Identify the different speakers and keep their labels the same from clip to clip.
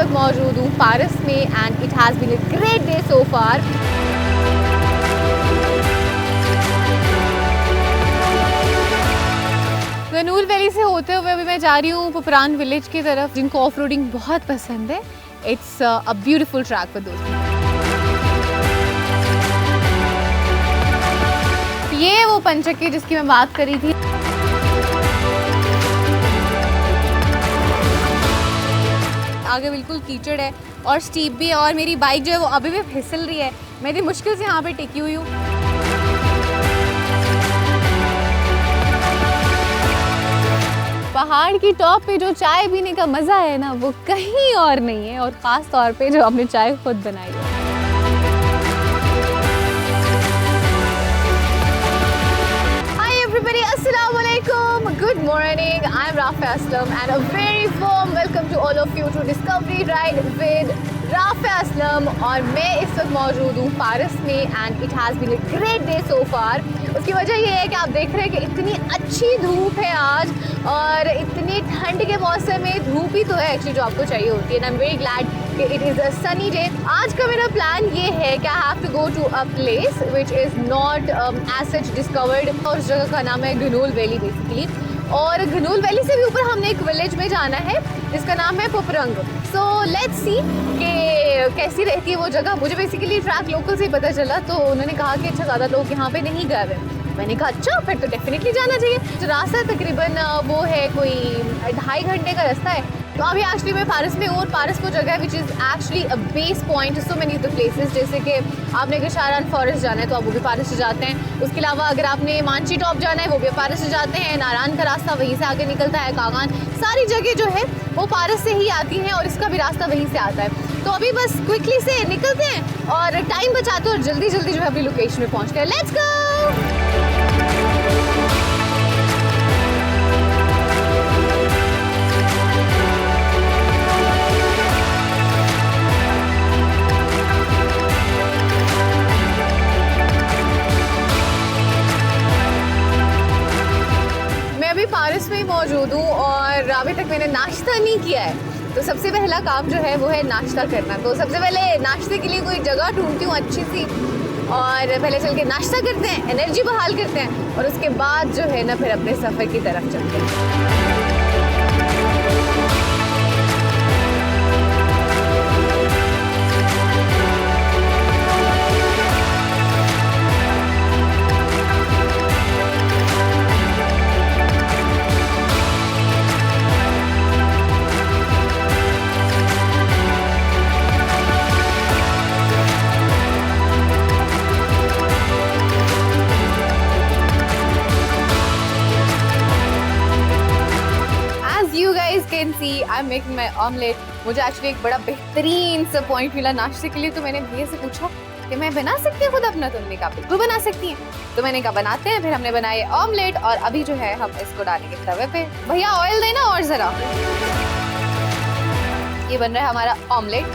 Speaker 1: वक्त मौजूद हूँ पारिस में and it has been a great day so far. गनूल वैली से होते हुए अभी मैं जा रही हूँ पोपरान विलेज की तरफ, जिनको ऑफ रोडिंग बहुत पसंद है। It's a beautiful track for दोस्त। ये वो पंचक्की जिसकी मैं बात करी थी। आगे बिल्कुल कीचड़ है और स्टीप भी है और मेरी बाइक जो है वो अभी भी फिसल रही है। मैं इतनी मुश्किल से यहाँ पे टिकी हुई हूँ। पहाड़ की टॉप पे जो चाय पीने का मज़ा है ना, वो कहीं और नहीं है, और ख़ास तौर पे जो आपने चाय खुद बनाई है। Hi everybody, Assalamu alaikum, good morning. I am Rafia Aslam and a very warm welcome to all of you to Discovery Ride with Rafia Aslam। और मैं इस वक्त मौजूद हूँ पारिस में and it has been a great day so far. उसकी वजह ये है कि आप देख रहे हैं कि इतनी अच्छी धूप है आज, और इतनी ठंड के मौसम में धूप ही तो है एक्चुअली जो आपको चाहिए होती है। And I am very glad कि it is a sunny day. आज का मेरा प्लान ये है कि I have to go to a place which is not as such discovered, और उस जगह का नाम है गनूल वैली बेसिकली। और गनूल वैली से भी ऊपर हमने एक विलेज में जाना है जिसका नाम है पोपरंग। सो लेट्स सी कि कैसी रहती है वो जगह। मुझे बेसिकली ट्रैक लोकल से ही पता चला, तो उन्होंने कहा कि अच्छा ज़्यादा लोग यहाँ पे नहीं गए हुए। मैंने कहा अच्छा फिर तो डेफिनेटली जाना चाहिए। जो रास्ता तकरीबन वो है कोई 2.5 घंटे का रास्ता है। तो अभी एक्चुअली मैं पारिस में हूँ, और पारिस वो जगह है which is actually a base point so many of the places. जैसे कि आपने अगर शारान फॉरेस्ट जाना है तो आप वो भी पारिस से जाते हैं। उसके अलावा अगर आपने मानची टॉप जाना है वो भी पारिस से जाते हैं। नारायण का रास्ता वहीं से आगे निकलता है। कागान, सारी जगह जो है वो पारिस से ही आती हैं, और इसका भी रास्ता वहीं से आता है। तो अभी बस क्विकली से निकलते हैं और टाइम बचाते हैं और जल्दी जल्दी जो है अपनी लोकेशन में पहुँचते हैं। Let's go. पारिस में ही मौजूद हूँ और अभी तक मैंने नाश्ता नहीं किया है। तो सबसे पहला काम जो है वो है नाश्ता करना। तो सबसे पहले नाश्ते के लिए कोई जगह ढूंढती हूँ अच्छी सी, और पहले चल के नाश्ता करते हैं, एनर्जी बहाल करते हैं, और उसके बाद जो है ना फिर अपने सफ़र की तरफ चलते हैं। I am making my omelette. मुझे एक्चुअली एक बड़ा बेहतरीन सा पॉइंट मिला नाश्ते के लिए, तो मैंने भैया से पूछा कि मैं बना सकती हूँ खुद अपना। तो उन्होंने कहा बिल्कुल बना सकती हैं। तो मैंने कहा बनाते हैं। फिर हमने बनाए ऑमलेट, और अभी जो है हम इसको डालेंगे तवे पे। भैया ऑयल देना और ज़रा। ये बन रहा है हमारा omelette,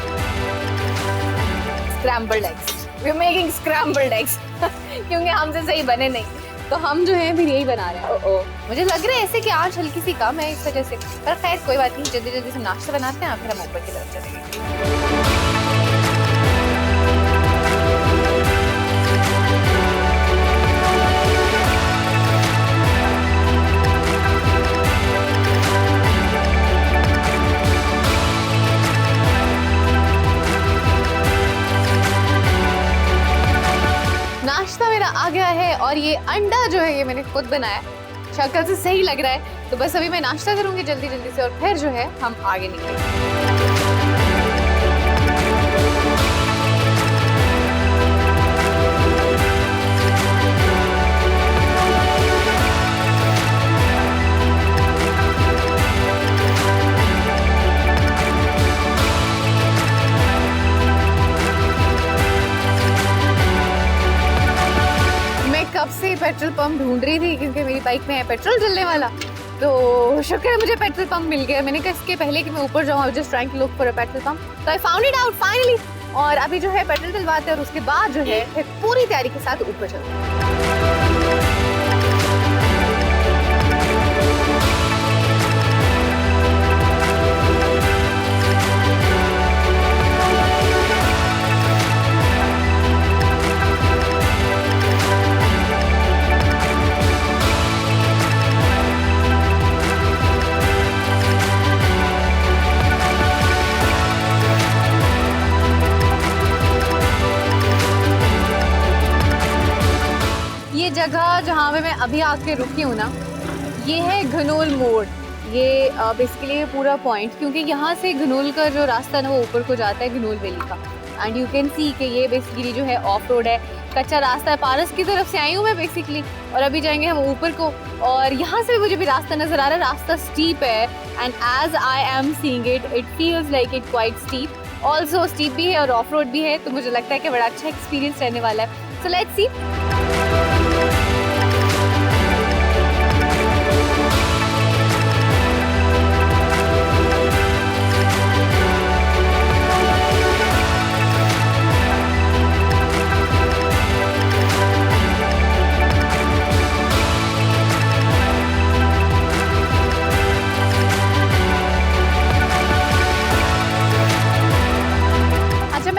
Speaker 1: scrambled eggs. We are making scrambled eggs क्योंकि हमसे सही बने नहीं, तो हम जो है फिर यही बना रहे हैं। मुझे लग रहा है ऐसे कि आँच हल्की सी कम है इस वजह से, पर खैर कोई बात नहीं। जल्दी जल्दी से नाश्ता बनाते हैं, फिर हम ऊपर की तरफ चलेंगे। नाश्ता मेरा आ गया है, और ये अंडा जो है ये मैंने खुद बनाया। शक्ल से सही लग रहा है, तो बस अभी मैं नाश्ता करूंगी जल्दी जल्दी से, और फिर जो है हम आगे निकलेंगे। कब से पेट्रोल पंप ढूंढ रही थी, क्योंकि मेरी बाइक में है पेट्रोल डलने वाला। तो शुक्र है मुझे पेट्रोल पंप मिल गया। मैंने कहा इसके पहले कि मैं ऊपर जाऊँ, I just trying to look for a petrol pump. तो I found it out finally, और अभी जो है पेट्रोल डलवाते हैं, और उसके बाद जो है फिर पूरी तैयारी के साथ ऊपर चलते हैं। पे मैं अभी आके रुकी हूँ ना, ये है घनोल मोड़। ये बेसिकली पूरा पॉइंट, क्योंकि यहाँ से घनोल का जो रास्ता ना वो ऊपर को जाता है घनोल वैली का। एंड यू कैन सी कि ये बेसिकली जो है ऑफ रोड है, कच्चा रास्ता है। पारस की तरफ से आई हूँ मैं बेसिकली, और अभी जाएंगे हम ऊपर को। और यहाँ से मुझे भी रास्ता नज़र आ रहा है, रास्ता स्टीप है। And as I am seeing it, it feels like it quite steep. Also steep भी है और ऑफ रोड भी है, तो मुझे लगता है कि बड़ा अच्छा एक्सपीरियंस रहने वाला है। So let's see.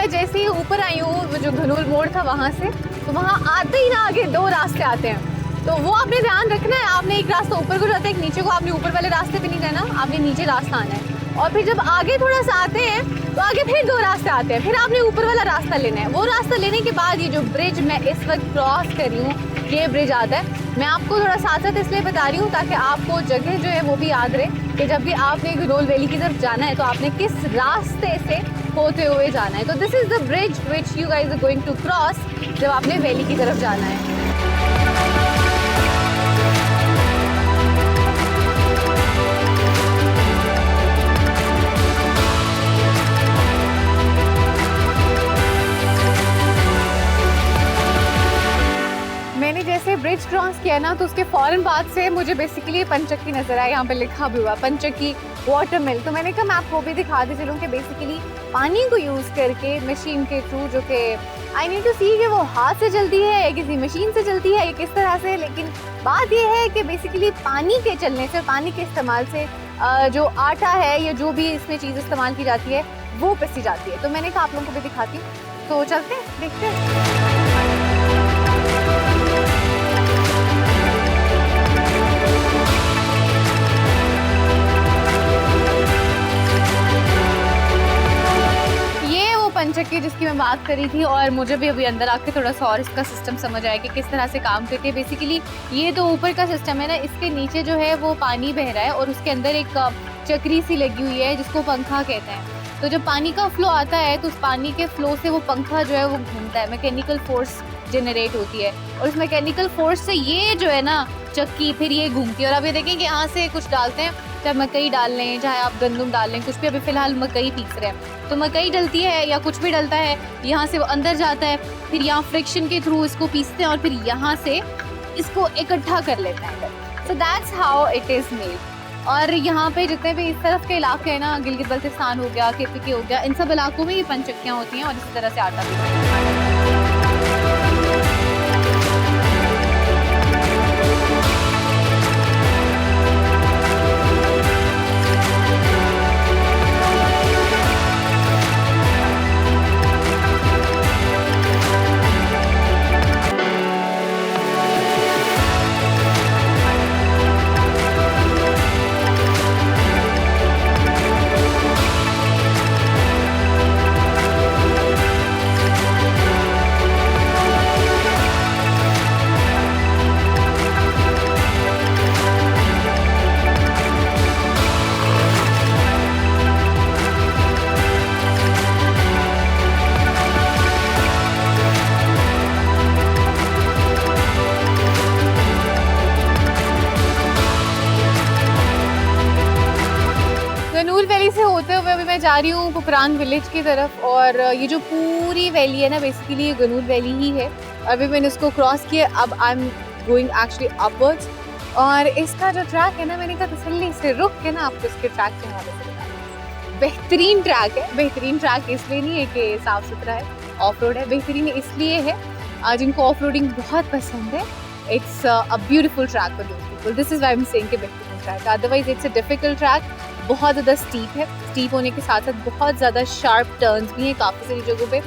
Speaker 1: जैसे ही ऊपर आई हूँ जो घनोल मोड़ था वहाँ से, तो वहाँ आते ही ना आगे दो रास्ते आते हैं, तो वो आपने ध्यान रखना है। आपने एक रास्ता ऊपर को जाता है, एक नीचे को। आपने ऊपर वाले रास्ते पे नहीं जाना, आपने नीचे रास्ता आना है। और फिर जब आगे थोड़ा सा आते हैं तो आगे फिर दो रास्ते आते हैं, फिर आपने ऊपर वाला रास्ता लेना है। वो रास्ता लेने के बाद ये जो ब्रिज मैं इस वक्त क्रॉस कर रही हूँ, ये ब्रिज आता है। मैं आपको थोड़ा साथ साथ इसलिए बता रही हूँ ताकि आपको जगह जो है वो भी याद रहे कि जब भी आपने घनोल वैली की तरफ जाना है तो आपने किस रास्ते से होते हुए जाना है। तो this is the bridge which you guys are going to cross जब आपने वैली की तरफ जाना है। मैंने जैसे ब्रिज क्रॉस किया ना, तो उसके फ़ौरन बाद से मुझे बेसिकली पंचक्की नज़र आया। यहाँ पे लिखा भी हुआ पंचक्की वाटर मिल। तो मैंने कहा मैं आपको भी दिखाते चलूँ कि बेसिकली पानी को यूज़ करके मशीन के थ्रू, जो कि आई नीड टू सी कि वो हाथ से चलती है या किसी मशीन से चलती है या किस तरह से। लेकिन बात ये है कि बेसिकली पानी के चलने से, पानी के इस्तेमाल से जो आटा है या जो भी इसमें चीज़ इस्तेमाल की जाती है वो पिसी जाती है। तो मैंने कहा आप लोगों को भी दिखाती हूँ, तो चलते हैं देखते हैं। पंचक्की जिसकी मैं बात करी थी, और मुझे भी अभी अंदर आके थोड़ा सा और इसका सिस्टम समझ आया कि किस तरह से काम करती है। बेसिकली ये तो ऊपर का सिस्टम है ना, इसके नीचे जो है वो पानी बह रहा है और उसके अंदर एक चक्री सी लगी हुई है जिसको पंखा कहते हैं। तो जब पानी का फ्लो आता है तो उस पानी के फ्लो से वो पंखा जो है वो घूमता है, मैकेनिकल फोर्स जनरेट होती है, और उस मैकेनिकल फोर्स से ये जो है ना चक्की फिर ये घूमती है। और अभी देखें कि यहाँ से कुछ डालते हैं, चाहे मकई डाल लें, चाहे आप गंदम डाल लें, कुछ भी। अभी फ़िलहाल मकई पीस रहे हैं, तो मकई डलती है या कुछ भी डलता है, यहाँ से वो अंदर जाता है, फिर यहाँ फ्रिक्शन के थ्रू इसको पीसते हैं और फिर यहाँ से इसको इकट्ठा कर लेते हैं। So that's how it is made. और यहाँ पे जितने भी इस तरफ के इलाके हैं ना, गिलगित बल्तिस्तान हो गया, KPK हो गया, इन सब इलाकों में ये पंचक्कियाँ होती हैं और इसी तरह से आटा भी। घनोल वैली से होते हुए अभी मैं जा रही हूँ पुपरान विलेज की तरफ, और ये जो पूरी वैली है ना बेसिकली ये घनोल वैली ही है। अभी मैंने उसको क्रॉस किया, अब I am going actually upwards. और इसका जो ट्रैक है ना, मैंने कहा तसल्ली से रुक के ना आपको इसके ट्रैक के हवाले से बताऊँ। बेहतरीन ट्रैक है। बेहतरीन ट्रैक इसलिए नहीं है कि साफ़ सुथरा है, ऑफ रोड है, बेहतरीन इसलिए है जिनको ऑफ रोडिंग बहुत पसंद है। It's a beautiful track for those people. This is why I am saying कि बेहतरीन track. Otherwise it's a difficult track, बहुत ज़्यादा स्टीप है। स्टीप होने के साथ साथ बहुत ज़्यादा शार्प टर्न्स भी हैं काफ़ी सारी जगहों पे,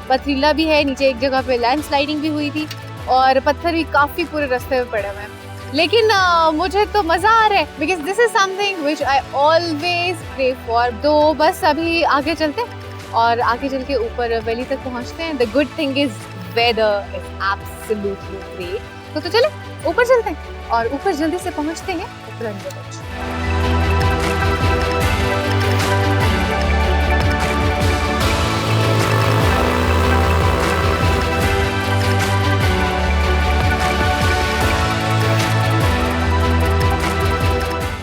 Speaker 1: पथरीला भी है। नीचे एक जगह पे लैंडस्लाइडिंग भी हुई थी और पत्थर भी काफ़ी पूरे रास्ते में पड़े हुए हैं। लेकिन मुझे तो मज़ा आ रहा है, because this is something which I always crave for. तो बस अभी आगे चलते हैं और आगे चल के ऊपर वैली तक पहुँचते हैं। The good thing is weather is absolutely great. तो चले ऊपर चलते हैं और ऊपर जल्दी से पहुंचते हैं उपरंग विलेज।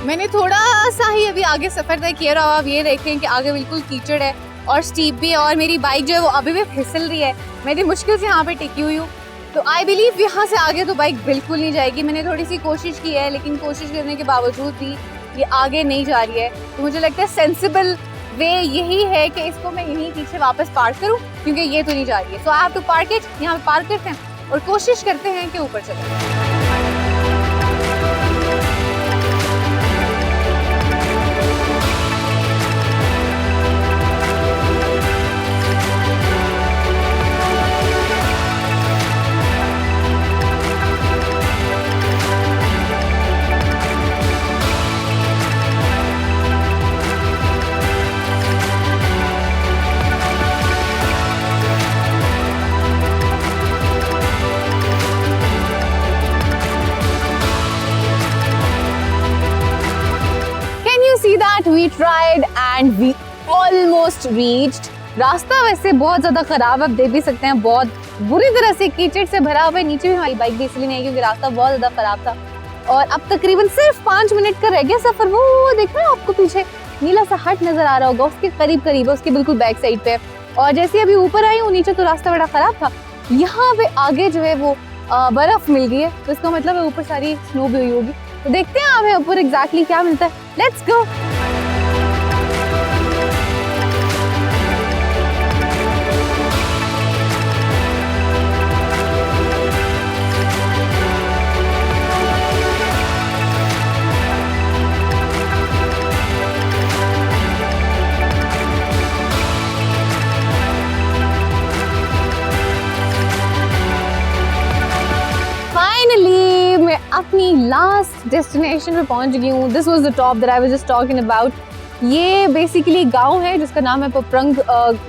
Speaker 1: मैंने थोड़ा सा ही अभी आगे सफर तय किया रहा, आप ये देखें कि आगे बिल्कुल कीचड़ है और स्टीप भी है और मेरी बाइक जो है वो अभी भी फिसल रही है। मेरी मुश्किल से यहाँ पे टिकी हुई हूँ, तो आई बिलीव यहाँ से आगे तो बाइक बिल्कुल नहीं जाएगी। मैंने थोड़ी सी कोशिश की है, लेकिन कोशिश करने के बावजूद भी ये आगे नहीं जा रही है। तो मुझे लगता है सेंसिबल वे यही है कि इसको मैं यहीं पीछे वापस पार्क करूँ, क्योंकि ये तो नहीं जा रही है। So I have to park it, यहाँ पे पार्क करते हैं और कोशिश करते हैं कि ऊपर चले। See that we tried and we almost reached। रास्ता वैसे बहुत ज्यादा खराब, आप देख भी सकते हैं, बहुत बुरी तरह से कीचड़ से भरा हुआ है। नीचे भी हमारी बाइक भी इसलिए नहीं है क्योंकि रास्ता बहुत ज्यादा खराब था। और अब तकरीबन सिर्फ 5 मिनट का रह गया सफर। वो देख रहे हैं आपको पीछे नीला सा हट नजर आ रहा होगा, उसके करीब करीब है, उसके बिल्कुल बैक साइड पे। और जैसे अभी ऊपर आई हूँ नीचे तो रास्ता बड़ा खराब था, यहाँ पे आगे जो है वो बर्फ मिल गई है, तो इसका मतलब है ऊपर सारी स्नो भी हुई होगी। तो देखते हैं आप ऊपर एग्जैक्टली क्या मिलता है। Let's go. फाइनली मैं अपनी लास्ट डेस्टिनेशन पे पहुंच गई हूँ। This was the top that I was just talking about. ये बेसिकली गांव है जिसका नाम है पोप्रंग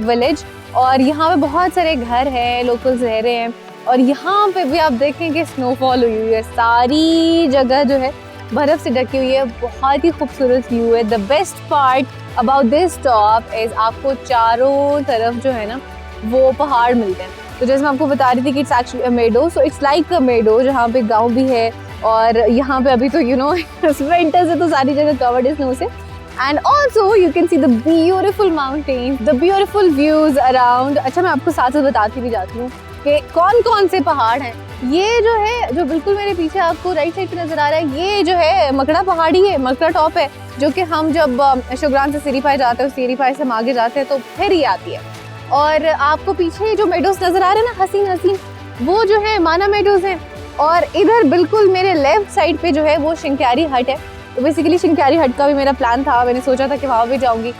Speaker 1: विलेज, और यहाँ पे बहुत सारे घर हैं, लोकल्स रह रहे हैं। और यहाँ पे भी आप देखें कि स्नोफॉल हुई हुई है, सारी जगह जो है बर्फ से ढकी हुई है। बहुत ही खूबसूरत व्यू है। The best part about this top is आपको चारों तरफ जो है ना वो पहाड़ मिलते हैं। तो जैसे मैं आपको बता रही थी कि it's actually a meadow, so it's like a meadow जहाँ पे गांव भी है। और यहाँ पे अभी तो यू नो विंटर से तो सारी जगह कवर्ड है स्नो से। And also you can see the beautiful mountains, the beautiful views around. अच्छा, मैं आपको साथ साथ बताती भी जाती हूँ कि कौन कौन से पहाड़ हैं। ये जो है, जो बिल्कुल मेरे पीछे आपको राइट साइड पे नजर आ रहा है, ये जो है मकड़ा पहाड़ी है, मकड़ा टॉप है, जो कि हम जब शुगरान से सिरीपाई जाते हैं, सिरीपाई से हम आगे जाते हैं तो फिर ये आती है। और आपको पीछे जो मेडोज नजर आ रहे हैं ना हसीन हसीन, वो जो है माना मेडोज हैं। और इधर बिल्कुल मेरे लेफ्ट साइड पे जो है वो शिंक्यारी हट है। तो बेसिकली शिंक्यारी हट का भी मेरा प्लान था, मैंने सोचा था कि वहाँ भी जाऊँगी,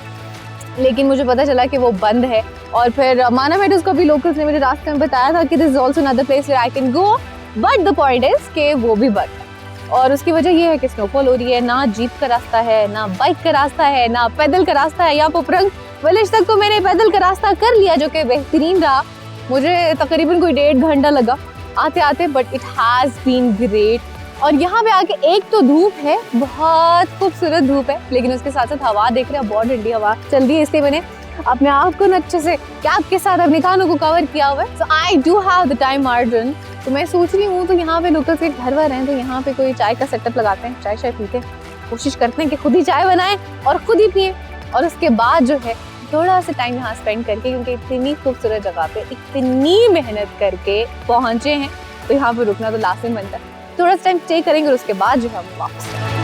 Speaker 1: लेकिन मुझे पता चला कि वो बंद है। और फिर माना मेडोज को भी लोकल्स ने मुझे रास्ते में बताया था कि this is also another place where I can go, but the point is कि वो भी बंद है। और उसकी वजह ये है कि स्नोफॉल हो रही है, ना जीप का रास्ता है, ना बाइक का रास्ता है, ना पैदल का रास्ता है। यहाँ पोप्रंग विलेज तक तो मैंने पैदल का रास्ता कर लिया, जो कि बेहतरीन रहा। मुझे तकरीबन कोई 1.5 घंटा लगा आते आते, but it has been great. और यहाँ पे आके एक तो धूप है, बहुत खूबसूरत धूप है, लेकिन उसके साथ साथ हवा देख रहे हैं, बहुत ठंडी हवा चल रही है, इसलिए मैंने अपने आप को ना अच्छे से कैप के साथ अपने कानों को कवर किया हुआ है। So I do have the time margin. तो मैं सोच रही हूँ, तो यहाँ पे लोकल के घर वर हैं, तो यहाँ पे कोई चाय का सेटअप लगाते हैं, चाय पीते हैं, कोशिश करते हैं कि खुद ही चाय बनाएं और खुद ही पिए। और उसके बाद जो है थोड़ा सा टाइम यहाँ स्पेंड करके, क्योंकि इतनी खूबसूरत जगह पे इतनी मेहनत करके पहुंचे हैं, तो यहाँ पे रुकना तो लाजमी बनता है। थोड़ा सा टाइम स्टे करेंगे और उसके बाद जो है हम वापस आएंगे।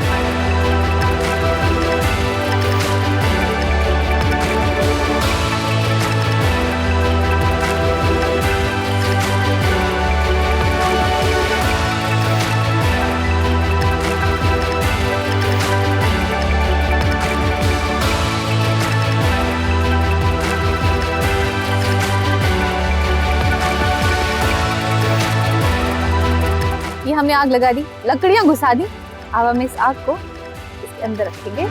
Speaker 1: ये हमने आग लगा दी, लकड़ियां घुसा दी। अब हम इस आग को इसके अंदर रखेंगे।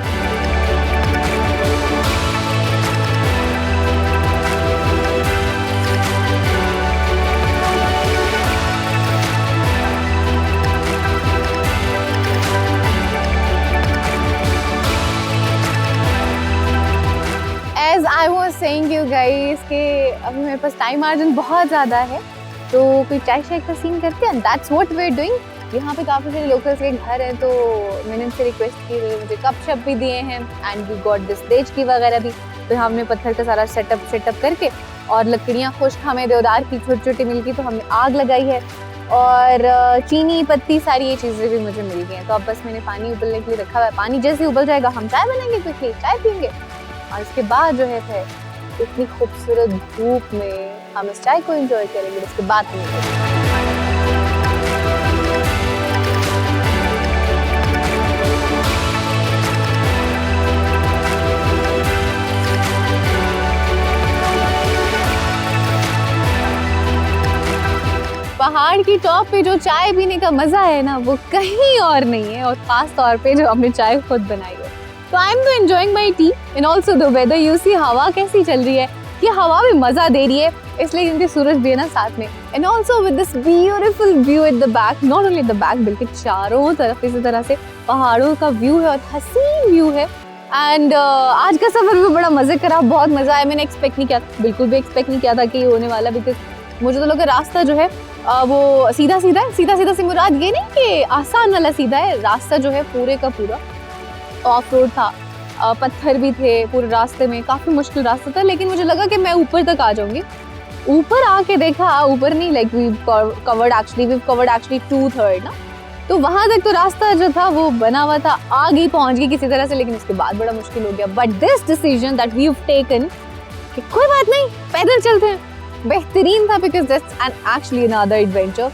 Speaker 1: वाज सेइंग यू गाइस कि अभी मेरे पास टाइम मार्जिन बहुत ज़्यादा है, तो कोई चाय शाय का सीन करते हैं। That's what we are doing. यहाँ पे काफ़ी सारे लोकल्स के घर हैं, तो मैंने उनसे रिक्वेस्ट की, मुझे कप शप भी दिए हैं एंड वी गॉट दिस देचकी वगैरह भी। तो हमने पत्थर का सारा सेटअप करके और लकड़ियाँ खुश्क हमें देवदार की छोटी छोटी मिल गई, तो हमने आग लगाई है और चीनी पत्ती सारी ये चीज़ें भी मुझे मिल गई हैं। तो अब बस मैंने पानी उबलने के लिए रखा हुआ है। पानी जैसे उबल जाएगा हम चाय बनाएंगे, क्विकली चाय पीएंगे और इसके बाद जो है फिर इतनी खूबसूरत धूप में हम इस चाय को एंजॉय करेंगे। इसके बाद पहाड़ की टॉप पे जो चाय पीने का मजा है ना, वो कहीं और नहीं है, और खास तौर पे जो हमने चाय खुद बनाई है। तो I am enjoying my tea and also the weather. You see हवा कैसी चल रही है, ये हवा भी मजा दे रही है, इसलिए क्योंकि सूरज भी है ना साथ में। And also with this beautiful view at the back, not only the back बल्कि चारों तरफ इसी तरह से पहाड़ों का व्यू है और हसीन व्यू है। एंड आज का सफर भी बड़ा मजे करा, बहुत मजा आया। मैंने एक्सपेक्ट नहीं किया, बिल्कुल भी एक्सपेक्ट नहीं किया था कि ये होने वाला, बिकॉज मुझे तो लगा रास्ता जो है वो सीधा सीधा से मुराद ये नहीं कि आसान वाला सीधा है, रास्ता जो है पूरे का पूरा ऑफ रोड था, पत्थर भी थे पूरे रास्ते में, काफी मुश्किल रास्ता था। लेकिन मुझे लगा कि मैं ऊपर तक आ जाऊंगी। ऊपर आके देखा, ऊपर नहीं, लाइक वी कवर्ड एक्चुअली 2/3 ना, तो वहां तक तो रास्ता जो था वो बना हुआ था, आगे पहुंच गई किसी तरह से, लेकिन उसके बाद बड़ा मुश्किल हो गया। But this decision that we have taken कि कोई बात नहीं, पैदल चलते हैं, बेहतरीन था, because that's actually another adventure.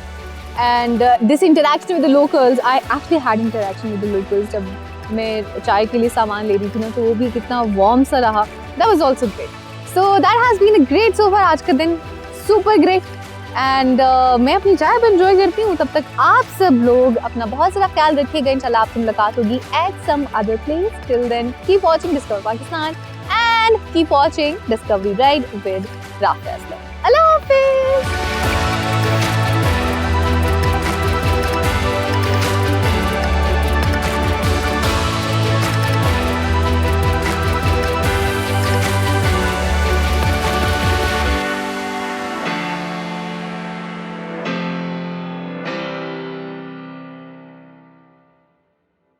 Speaker 1: And this interaction with the locals, I actually had interaction with the locals. जब मैं चाय के लिए सामान ले रही थी ना, तो वो भी कितना वार्म सा रहा, that was also great. So that has been a great so far, आज का दिन सुपर ग्रेट। एंड मैं अपनी चाय पर एंजॉय करती हूँ। तब तक आप सब लोग अपना बहुत सारा ख्याल रखिएगा। इंशाल्लाह आपसे मुलाकात होगी at some other place. Till then keep watching discover Pakistan and keep watching discovery ride with Rafia Aslam. अल्लाह हाफिज।